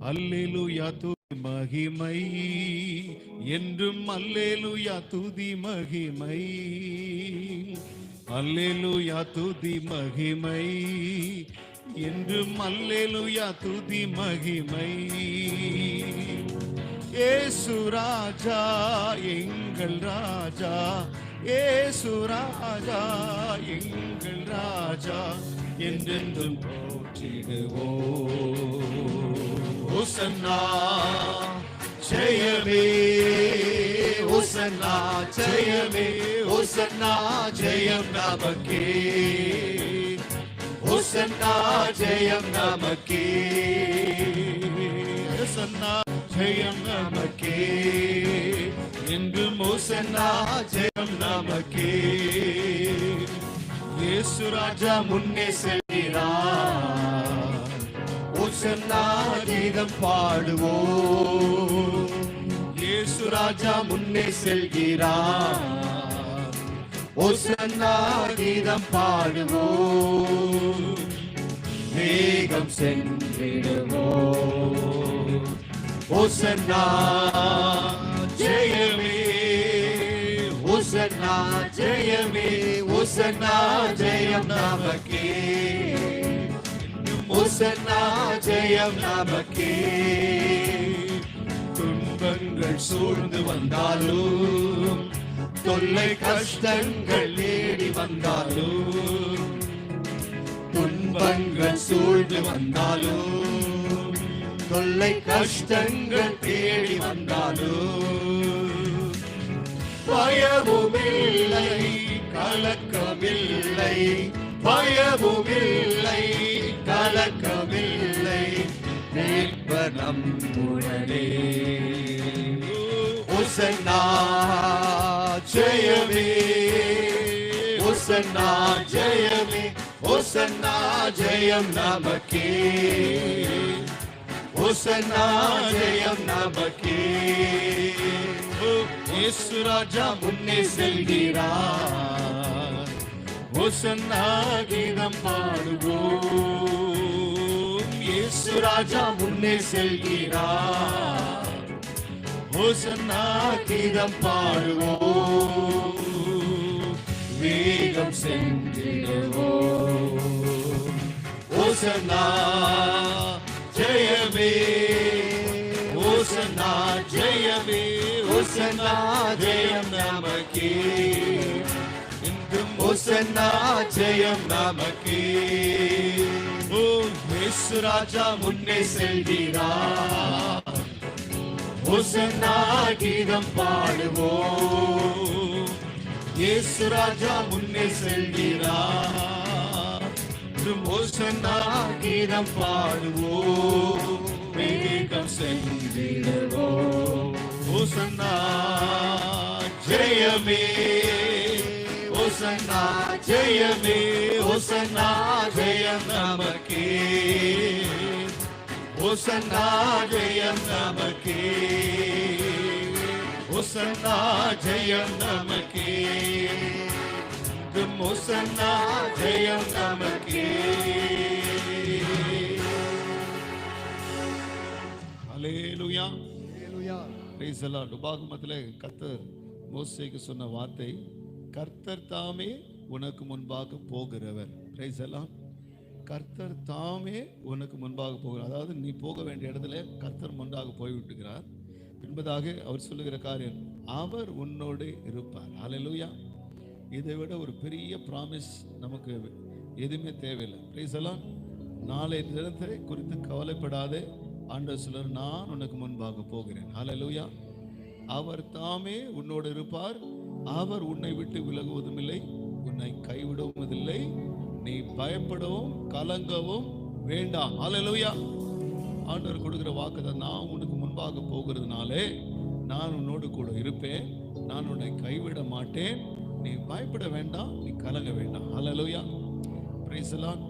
அல்லேலூயா துதி மகிமை என்றும், அல்லேலூயா துதி மகிமை, அல்லேலூயா துதி மகிமை என்றும், அல்லேலூயா துதி மகிமை. இயேசு ராஜா எங்கள் ராஜா, இயேசு ராஜா எங்கள் ராஜா, என்றென்றும் போற்றிடுவோம். ஹோசன்னா ஜெயமே, ஹோசன்னா ஜெயமே, ஹோசன்னா ஜெயம் நமக்கே, ஹோசன்னா ஜெயம் நமக்கே, ஹோசன்னா ஜெயம் நமக்கே, என்றும் ஹோசன்னா ஜெயம் நமக்கே. இயேசு ராஜா முன்னே செல்கிறார், ஹோசன்னா கீதம் பாடுவோம். இயேசு ராஜா முன்னே செல்கிறார், ஹோசன்னா கீதம் பாடுவோம். வேகம் சென்றிடுவோம், ஹோசன்னா ஜெயமே, ஹோசன்னா ஜெயமே, ஹோசன்னா ஜெயம் நமக்கே, ஹோசன்னா ஜெயம் நமக்கே. துன்பங்கள் சூழ்ந்து வந்தாலும், தொல்லை கஷ்டங்கள் தேடி வந்தாலும், துன்பங்கள் சூழ்ந்து வந்தாலும், தொல்லை கஷ்டங்கள் தேடி வந்தாலும், பயமுமில்லை கலக்கமில்லை, பயமுமில்லை கலக்கமில்லை, மீட்பர் நம்முடனே. ஹோசன்னா ஜெயமே, ஹோசன்னா ஜெயமே, ஹோசன்னா ஜெயம் நமக்கே, ஹோசன்னா ஜெயம் நமக்கே. இயேசு ராஜா முன்னே செல்கிறார், ஹோசன்னா கீதம் பாடுவோம். இயேசு ராஜா முன்னே செல்கிறார், ஹோசன்னா கீதம் பாடுவோம். வேகம் சென்றிடுவோம், ஹோசன்னா ஜெயமே, ஹோசன்னா ஜெயமே, ஹோசன்னா ஜெயம் நமக்கே, இன்றும் ஹோசன்னா ஜெயம் நமக்கே. ஓ இயேசு ராஜா முன்னே செல்கிறார், ஹோசன்னா கீதம் பாடுவோம். இயேசு ராஜா முன்னே செல்கிறார், ஹோசன்னா கீதம் பாடுவோம். வேகம் சென்றிடுவோம், ஹோசன்னா ஜெயமே, ஹோசன்னா ஜெயமே, ஹோசன்னா ஜெயம் நமக்கே, ஹோசன்னா ஜெயம் நமக்கே, ஹோசன்னா ஜெயம் நமக்கே, ஹோசன்னா ஜெயம் நமக்கே. ஹல்லேலூயா, ஹல்லேலூயா, பிரைஸ் தி லார்ட். உபாகமத்திலே கர்த்தர் மோசேக்கு சொன்ன வார்த்தை, கர்த்தர் தாமே உனக்கு முன்பாக போகிறவர். Praise the lord. கர்த்தர் தாமே உனக்கு முன்பாக போகிறார். அதாவது நீ போக வேண்டிய இடத்துல கர்த்தர் முன்பாக போய்விட்டுகிறார். என்பதாக அவர் சொல்லுகிற காரியம், அவர் உன்னோடு இருப்பார். ஹல்லேலூயா. இதை விட ஒரு பெரிய ப்ராமிஸ் நமக்கு எதுவுமே தேவையில்லை. Price the Lord. நாளை தினத்தை குறித்து கவலைப்படாதே, ஆண்டவர் சொல்றார், நான் உனக்கு முன்பாக போகிறேன். ஹல்லேலூயா. அவர் தாமே உன்னோடு இருப்பார், அவர் உன்னை விட்டு விலகுவதும் இல்லை, உன்னை கைவிடுவதும் இல்லை, நீ பயப்படவும் கலங்கவும் வேண்டாம். ஹல்லேலூயா. ஆண்டவர் கொடுக்கிற வாக்குதான், நான் உனக்கு முன்பாக போகிறதுனாலே நான் உன்னோடு கூட இருப்பேன், நான் உன்னை கைவிட மாட்டேன், நீ பயப்பட வேண்டாம், நீ கலங்க வேண்டாம். ஹல்லேலூயா. Praise the Lord.